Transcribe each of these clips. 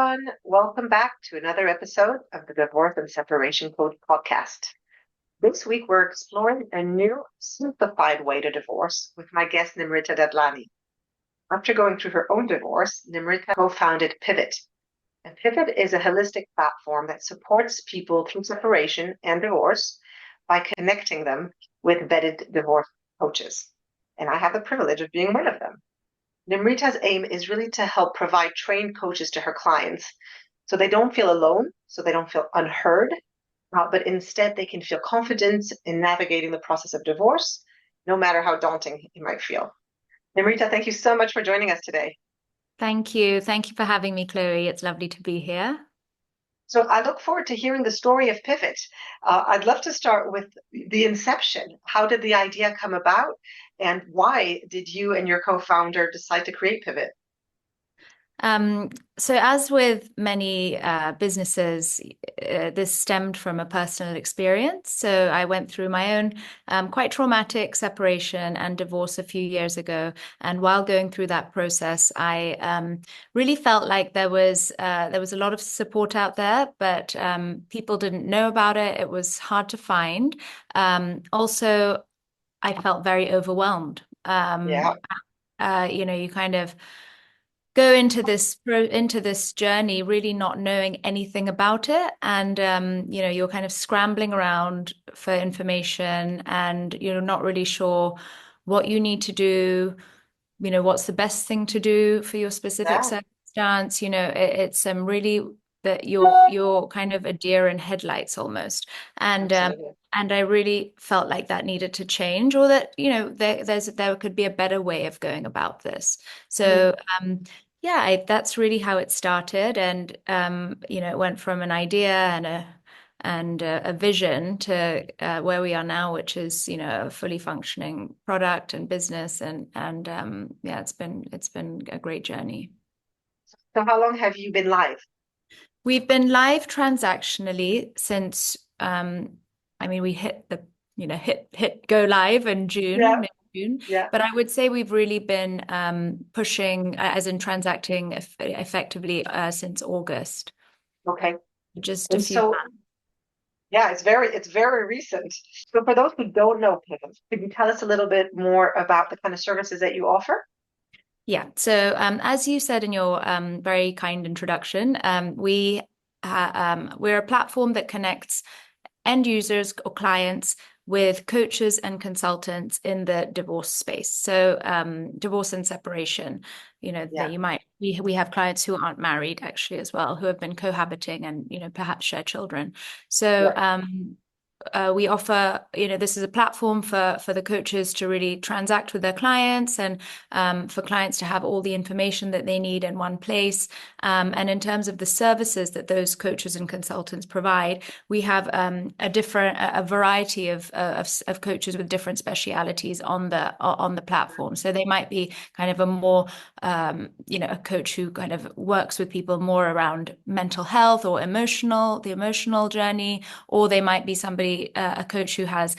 everyone. Welcome back to another episode of the Divorce and Separation Code podcast. This week, we're exploring a new simplified way to divorce with my guest, Nimrita Dadlani. After going through her own divorce, Nimrita co-founded Pivot. And Pivot is a holistic platform that supports people through separation and divorce by connecting them with vetted divorce coaches. And I have the privilege of being one of them. Nimrita's aim is really to help provide trained coaches to her clients so they don't feel alone, so they don't feel unheard, but instead they can feel confident in navigating the process of divorce, no matter how daunting it might feel. Nimrita, thank you so much for joining us today. Thank you. Thank you for having me, Chloe. It's lovely to be here. So I look forward to hearing the story of Pivot. I'd love to start with the inception. How did the idea come about? And why did you and your co-founder decide to create Pivot? So as with many businesses, this stemmed from a personal experience. So I went through my own quite traumatic separation and divorce a few years ago. And while going through that process, I really felt like there was a lot of support out there, but people didn't know about it. It was hard to find. Also, I felt very overwhelmed. Yeah. You kind of go into this journey really not knowing anything about it, and you're kind of scrambling around for information, and you're not really sure what you need to do, what's the best thing to do for your specific Yeah, circumstance. It's really that you're kind of a deer in headlights almost, and absolutely. and I really felt like that needed to change, or that there could be a better way of going about this. Mhm. So yeah, that's really how it started, and it went from an idea and a vision to where we are now, which is a fully functioning product and business, and yeah, it's been a great journey. So how long have you been live? We've been live transactionally since I mean we hit the hit go live in Yeah, June, yeah. but I would say we've really been pushing as in transacting effectively since August, Okay. just a And few so, months. yeah, it's very recent. So for those who don't know Pivot, could you tell us a little bit more about the kind of services that you offer? Yeah. So, as you said in your very kind introduction, we're a platform that connects end users or clients with coaches and consultants in the divorce space. So, divorce and separation. That Yeah, we have clients who aren't married actually as well, who have been cohabiting and perhaps share children. So, yeah. we offer, this is a platform for the coaches to really transact with their clients, and for clients to have all the information that they need in one place. And in terms of the services that those coaches and consultants provide, we have a variety of coaches with different specialities on the platform. So they might be kind of a more a coach who kind of works with people more around mental health or the emotional journey, or they might be a coach who has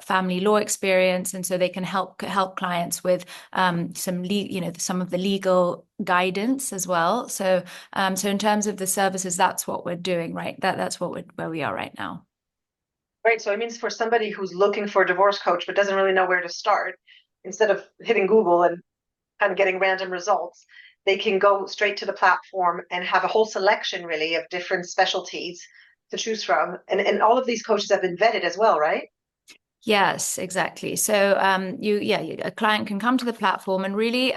family law experience, and so they can help clients with some of the legal guidance as well. So in terms of the services, that's what we're doing, right? That's where we are right now. Right. So it means for somebody who's looking for a divorce coach but doesn't really know where to start, instead of hitting Google and kind of getting random results, they can go straight to the platform and have a whole selection really of different specialties to choose from. And all of these coaches have been vetted as well, right? Yes, exactly. So a client can come to the platform and really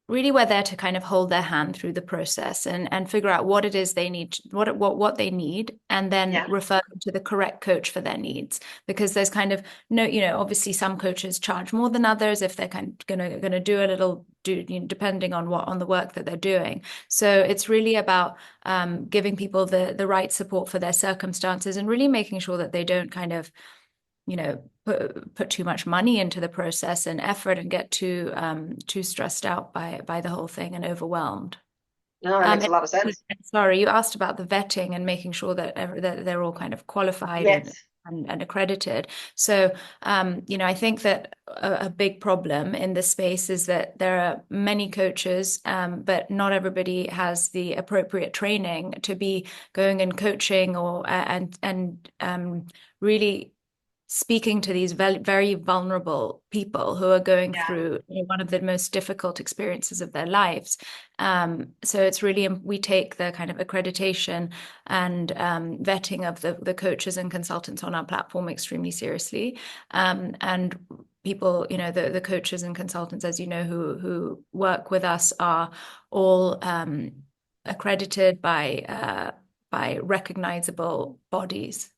we're there to kind of hold their hand through the process and figure out what it is they need, what they need, and then Yeah. refer them to the correct coach for their needs. Because there's kind of no, obviously some coaches charge more than others if they're kind of gonna do a little depending on the work that they're doing. So it's really about giving people the right support for their circumstances, and really making sure that they don't kind of put too much money into the process and effort, and get too stressed out by the whole thing and overwhelmed. No, that makes a lot of sense. Sorry, you asked about the vetting and making sure that they're all kind of qualified and Yes. and accredited. So, I think that a big problem in this space is that there are many coaches, but not everybody has the appropriate training to be going and coaching or and really speaking to these very, very vulnerable people who are going Yeah. through one of the most difficult experiences of their lives. So it's really, we take the kind of accreditation and vetting of the coaches and consultants on our platform extremely seriously. And people, the coaches and consultants, as you know, who work with us are all accredited by recognizable bodies.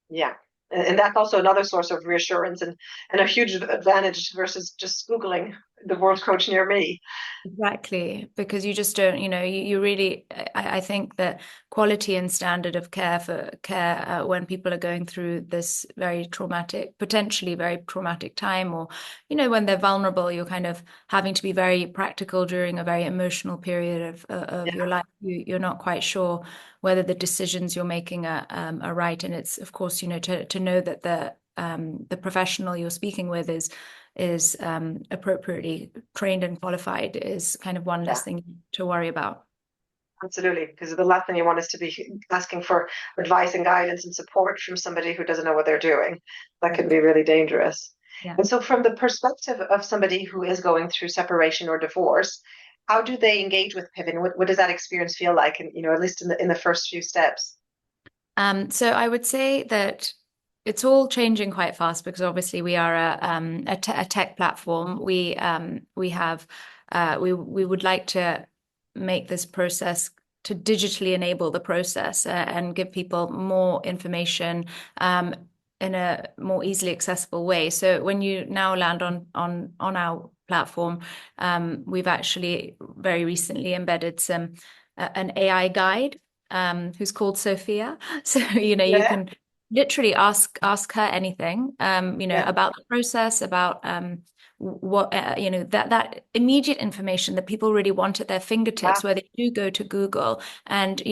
Yeah. And that's also another source of reassurance and a huge advantage versus just Googling the world coach near me. Exactly, because you just don't, you really, I think that quality and standard of care for care when people are going through this very traumatic, potentially very traumatic time, or, when they're vulnerable, you're kind of having to be very practical during a very emotional period of Yeah. your life. You're not quite sure whether the decisions you're making are right. And it's, of course, to know that the professional you're speaking with is appropriately trained and qualified is kind of one Yeah. less thing to worry about. Absolutely, because the last thing you want is to be asking for advice and guidance and support from somebody who doesn't know what they're doing. That can Right. be really dangerous. Yeah. And so, from the perspective of somebody who is going through separation or divorce, how do they engage with Pivot? What does that experience feel like? And at least in the first few steps. So I would say that it's all changing quite fast because obviously we are a tech platform. We have we would like to make this process to digitally enable the process and give people more information in a more easily accessible way. So when you now land on our platform, we've actually very recently embedded an AI guide who's called Sophia. So, you Yeah, can literally ask her anything, yeah, about the process, about what, that immediate information that people really want at their yeah, fingertips, where they do go to Google. And,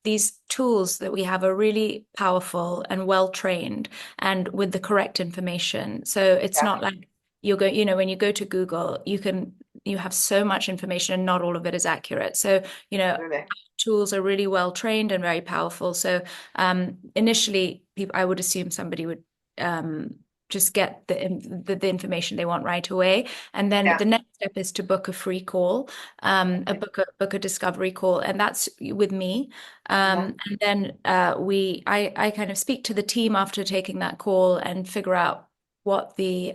these tools that we have are really powerful and well trained and with the correct information. So it's yeah, not like when you go to Google, you have so much information and not all of it is accurate. So, really. tools are really well trained and very powerful. So initially, I would assume somebody would just get the information they want right away, and then Yeah, the next step is to book a free call, okay, book a discovery call, and that's with me. yeah, And then I kind of speak to the team after taking that call and figure out what the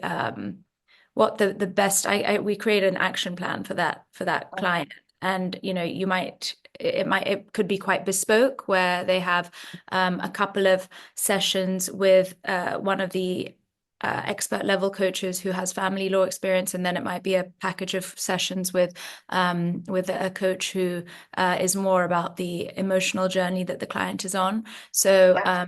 best. We create an action plan for that client, and it could be quite bespoke where they have a couple of sessions with one of the expert level coaches who has family law experience, and then it might be a package of sessions with a coach who is more about the emotional journey that the client is on. So yeah,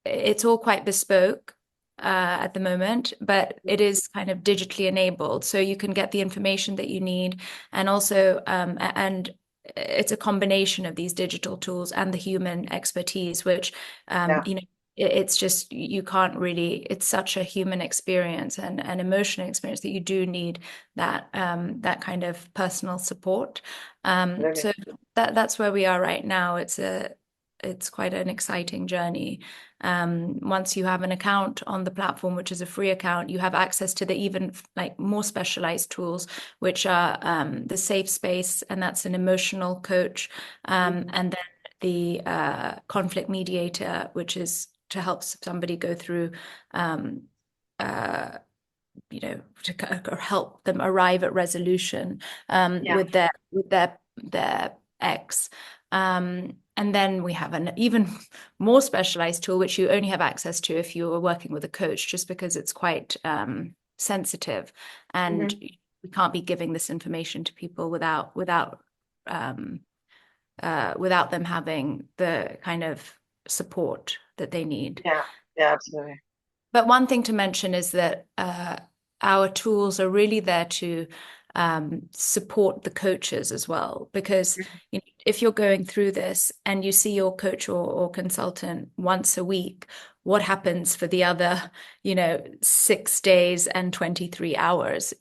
it's all quite bespoke at the moment, but it is kind of digitally enabled, so you can get the information that you need, and also and it's a combination of these digital tools and the human expertise, which yeah, it's just you can't really. It's such a human experience and an emotional experience that you do need that kind of personal support. really. So that's where we are right now. It's quite an exciting journey. Once you have an account on the platform, which is a free account, you have access to the even like more specialized tools, which are the safe space, and that's an emotional coach, Mhm. and then the conflict mediator, which is to help somebody go through, uh, to help them arrive at resolution Yeah, with their ex. And then we have an even more specialized tool, which you only have access to if you are working with a coach, just because it's quite sensitive, and hmm, we can't be giving this information to people um, without them having the kind of support that they need. yeah, yeah, absolutely. But one thing to mention is that our tools are really there to support the coaches as well. Because if you're going through this and you see your coach or consultant once a week, what happens for the other, 6 days and 23 hours,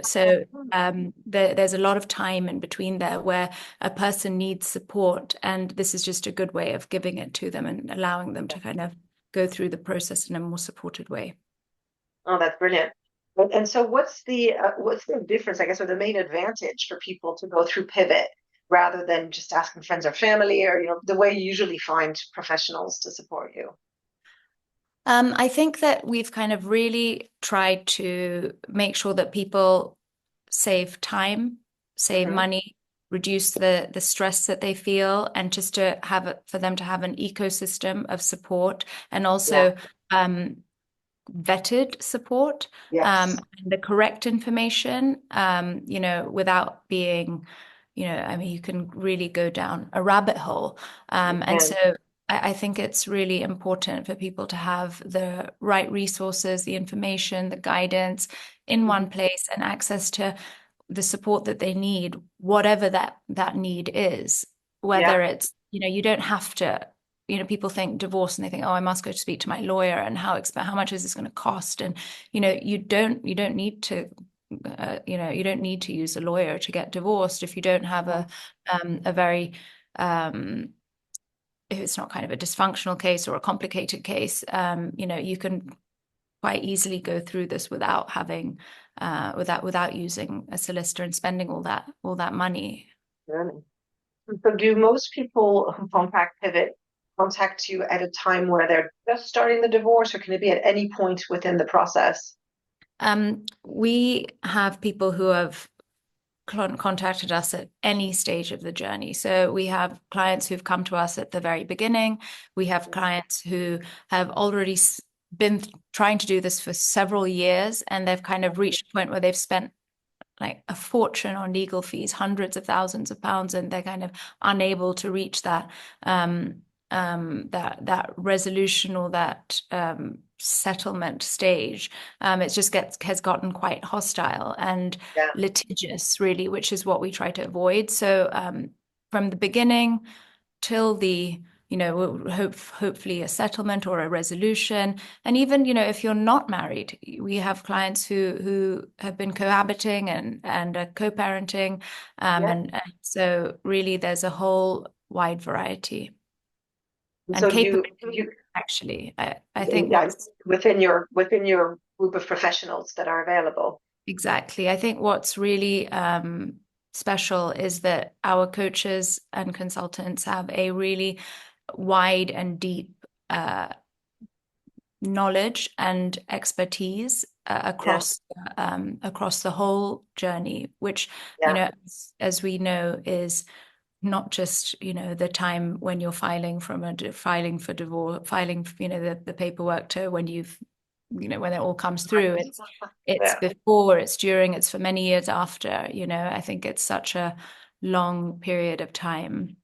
So there's a lot of time in between there where a person needs support. And this is just a good way of giving it to them and allowing them to kind of go through the process in a more supported way. Oh, that's brilliant. And so what's the difference, I guess, or the main advantage for people to go through Pivot rather than just asking friends or family, or the way you usually find professionals to support you? I think that we've kind of really tried to make sure that people save time, save Hmm. money, reduce the stress that they feel, and just to have for them to have an ecosystem of support, and Yeah. also vetted support, Yes. and the correct information, without being, I mean, you can really go down a rabbit hole. And And so I think it's really important for people to have the right resources, the information, the guidance in one place, and access to the support that they need, whatever that need is, yeah. whether it's, you don't have to, people think divorce and they think, oh, I must go to speak to my lawyer, and how much is this going to cost? And, you don't need to, you don't need to use a lawyer to get divorced if you don't have a very, if it's not kind of a dysfunctional case or a complicated case, you can quite easily go through this without having, without using a solicitor and spending all that money. Really. So do most people who contact Pivot contact you at a time where they're just starting the divorce, or can it be at any point within the process? We have people who have contacted us at any stage of the journey. So we have clients who've come to us at the very beginning. We have clients who have already been trying to do this for several years, and they've kind of reached a point where they've spent like a fortune on legal fees, hundreds of thousands of pounds, and they're kind of unable to reach that resolution or that settlement stage. It just has gotten quite hostile and Yeah. litigious, really, which is what we try to avoid. So from the beginning till the hopefully a settlement or a resolution. And even, if you're not married, we have clients who have been cohabiting and are co-parenting. Yeah. And so really there's a whole wide variety And and so do capability, you actually. I think yeah, what's within your group of professionals that are available. exactly, I think what's really special is that our coaches and consultants have a really wide and deep knowledge and expertise Yeah. across the whole journey, which Yeah. as we know is not just the time when you're filing filing for divorce, filing the paperwork to when when it all comes through. It's Yeah. before, it's during, it's for many years after. I think it's such a long period of time.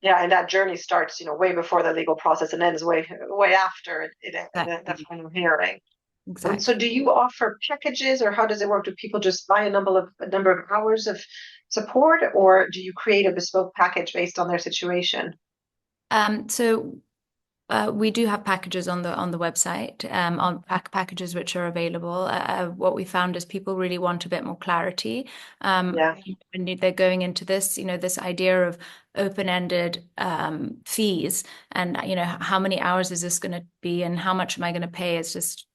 Yeah, and that journey starts, way before the legal process and ends way after the Exactly. final hearing. So Exactly. do you offer packages, or how does it work? Do people just buy a number of hours of support, or do you create a bespoke package based on their situation? So we do have packages on the website, on packages which are available. What we found is people really want a bit more clarity Yeah. when they're going into this. This idea of open-ended fees, and how many hours is this going to be, and how much am I going to pay? Is just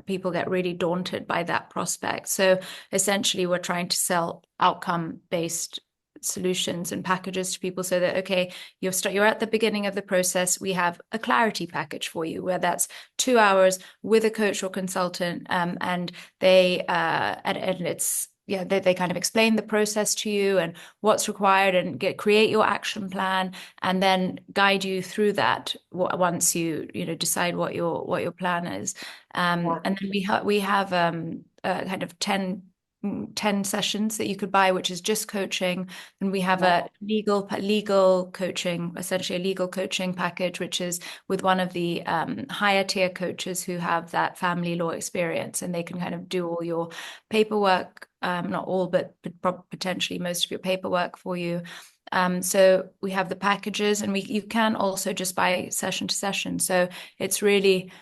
people get really daunted by that prospect. So essentially, we're trying to sell outcome-based solutions and packages to people so that, okay, you're at the beginning of the process. We have a clarity package for you where that's 2 hours with a coach or consultant, and it's they kind of explain the process to you and what's required, and create your action plan, and then guide you through that once you decide what your plan is. Yeah. And then we have kind of 10 10 sessions that you could buy, which is just coaching. And we have a Wow. legal coaching, essentially a legal coaching package, which is with one of the higher tier coaches who have that family law experience, and they can kind of do all your paperwork, not all, but potentially most of your paperwork for you. So we have the packages, and you can also just buy session to session. So it's really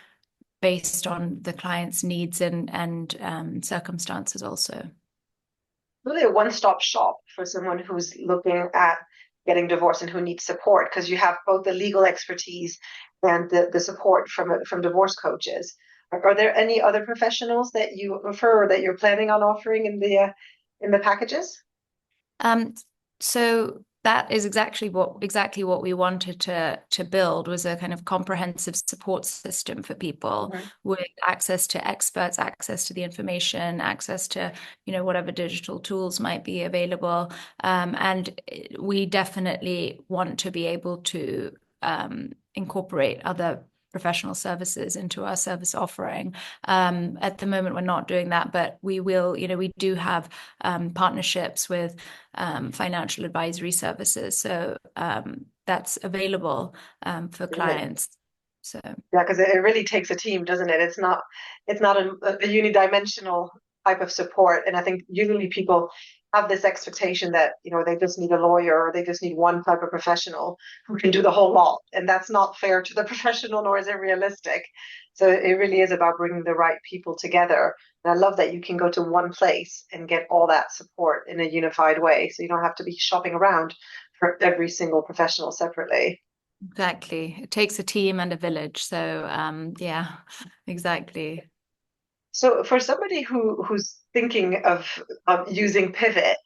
based on the client's needs and circumstances also. Really a one-stop shop for someone who's looking at getting divorced and who needs support, because you have both the legal expertise and the support from divorce coaches. Are there any other professionals that you refer or that you're planning on offering in the packages? Um, so that is exactly what we wanted to build, was a kind of comprehensive support system for people Mhm. with access to experts, access to the information, access to, whatever digital tools might be available. And we definitely want to be able to incorporate other professional services into our service offering. At the moment, we're not doing that, but we will, we do have partnerships with financial advisory services. So that's available for Brilliant. clients. So Yeah, because it really takes a team, doesn't it? It's not a unidimensional type of support. And I think usually people have this expectation that, they just need a lawyer or they just need one type of professional who can do the whole lot. And that's not fair to the professional, nor is it realistic. So it really is about bringing the right people together. And I love that you can go to one place and get all that support in a unified way. So you don't have to be shopping around for every single professional separately. exactly, it takes a team and a village. So yeah, exactly. So for somebody who's thinking of using Pivot,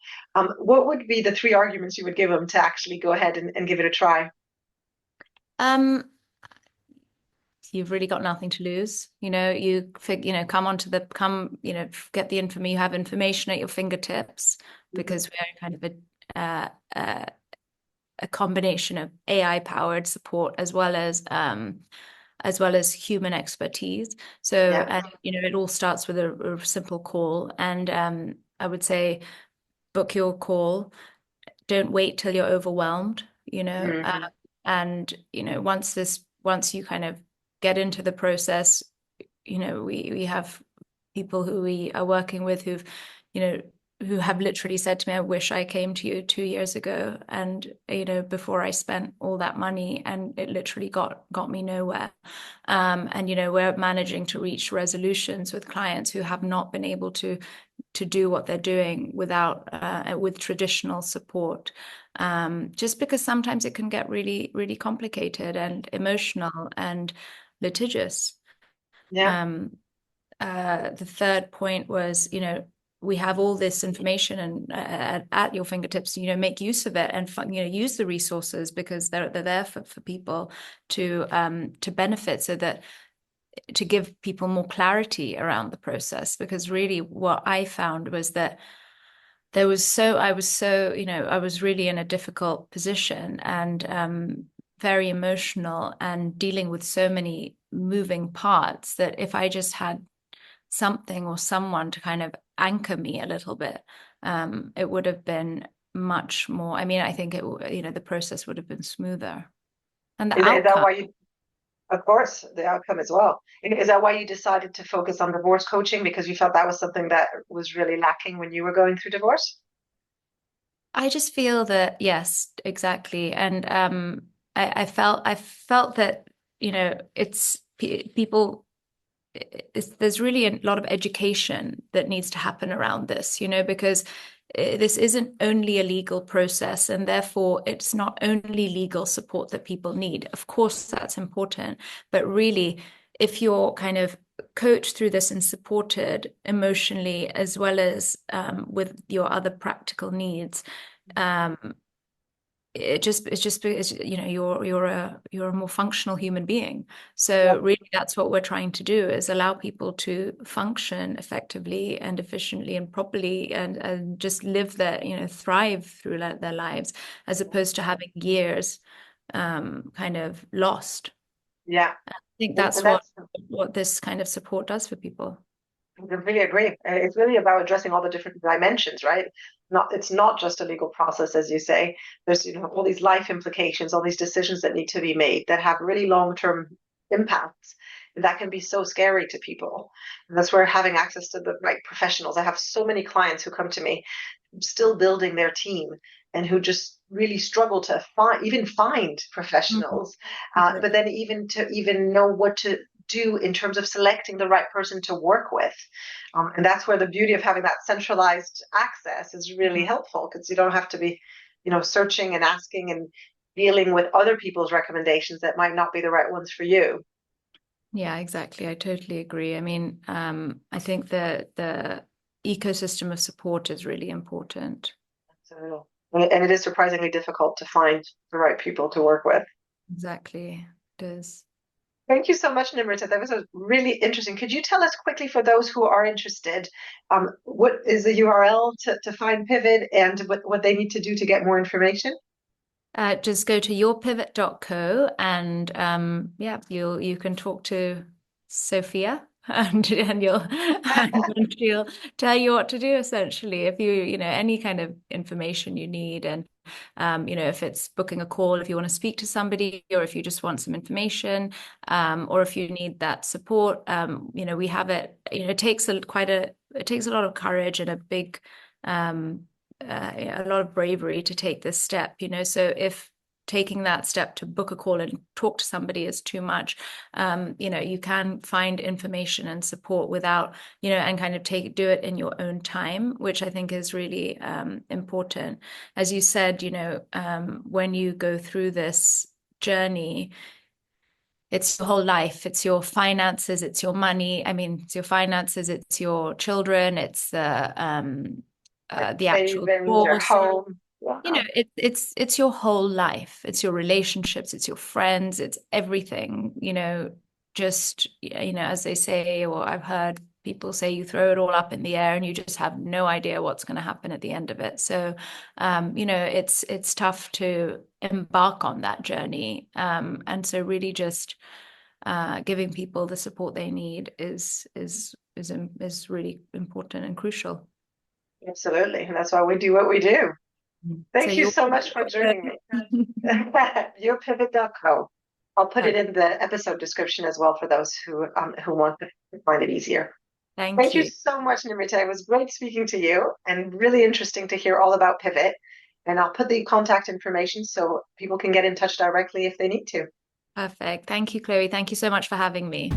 what would be the three arguments you would give them to actually go ahead and give it a try? Um, you've really got nothing to lose. Come onto get the info. You have information at your fingertips Mhm. because we're kind of a combination of AI powered support as well as human expertise. So, Yeah. and it all starts with a simple call. And I would say book your call. Don't wait till you're overwhelmed. Hmm. And once you kind of get into the process, we have people who we are working with you know, who have literally said to me, I wish I came to you 2 years ago, and before I spent all that money, and it literally got me nowhere. And we're managing to reach resolutions with clients who have not been able to do what they're doing with traditional support. Just because sometimes it can get really, really complicated and emotional and litigious. Yeah. Um, the third point was, we have all this information and at your fingertips. Make use of it and use the resources because they're there for people to benefit, so that to give people more clarity around the process. Because really, what I found was that I was really in a difficult position and very emotional and dealing with so many moving parts, that if I just had something or someone to kind of anchor me a little bit, it would have been much more. I mean, I think the process would have been smoother, and the Is that outcome. why you, of course, the outcome as well. And is that why you decided to focus on divorce coaching? Because you felt that was something that was really lacking when you were going through divorce? I just feel that, yes, exactly. And I felt that, it's people, there's really a lot of education that needs to happen around this, because this isn't only a legal process, and therefore it's not only legal support that people need. Of course, that's important, but really, if you're kind of coached through this and supported emotionally as well as with your other practical needs, um, you're a more functional human being. Yeah. So really, that's what we're trying to do, is allow people to function effectively and efficiently and properly, and just live thrive through their lives, as opposed to having years kind of lost. Yeah. I think And that's what that's this kind of support does for people. I completely agree. It's really about addressing all the different dimensions, right? It's not just a legal process, as you say. There's, all these life implications, all these decisions that need to be made that have really long-term impacts. And that can be so scary to people. And that's where having access to the right professionals. I have so many clients who come to me still building their team and who just really struggle to find professionals, Mhm. but then even to even know what to do in terms of selecting the right person to work with. And that's where the beauty of having that centralized access is really helpful, because you don't have to be, searching and asking and dealing with other people's recommendations that might not be the right ones for you. Yeah, exactly. I totally agree. I mean, I think the ecosystem of support is really important. So, and it is surprisingly difficult to find the right people to work with. Exactly. It is. Thank you so much, Nimrita. That was a really interesting. Could you tell us quickly, for those who are interested, what is the URL to find Pivot, and what they need to do to get more information? Just go to yourpivot.co and yeah, you can talk to Sophia and you'll and she'll tell you what to do essentially. If any kind of information you need, and if it's booking a call, if you want to speak to somebody, or if you just want some information, or if you need that support, we have it. It takes a lot of courage and a lot of bravery to take this step, so if taking that step to book a call and talk to somebody is too much, you can find information and support without, and kind of do it in your own time, which I think is really important. As you said, when you go through this journey, it's your whole life. It's your finances. It's your money. I mean, it's your finances. It's your children. It's the actual Savings, your course. home. Wow. It's your whole life. It's your relationships. It's your friends. It's everything. Just as they say, or I've heard people say, you throw it all up in the air and you just have no idea what's going to happen at the end of it. So, it's tough to embark on that journey, and so really just giving people the support they need is really important and crucial. Absolutely. And that's why we do what we do. So Thank you you're so much for joining me. Yourpivot.co. I'll put it in the episode description as well for those who want to find it easier. Thank Thank you you. so much, Nimrita. It was great speaking to you and really interesting to hear all about Pivot. And I'll put the contact information so people can get in touch directly if they need to. Perfect. Thank you, Chloe. Thank you so much for having me.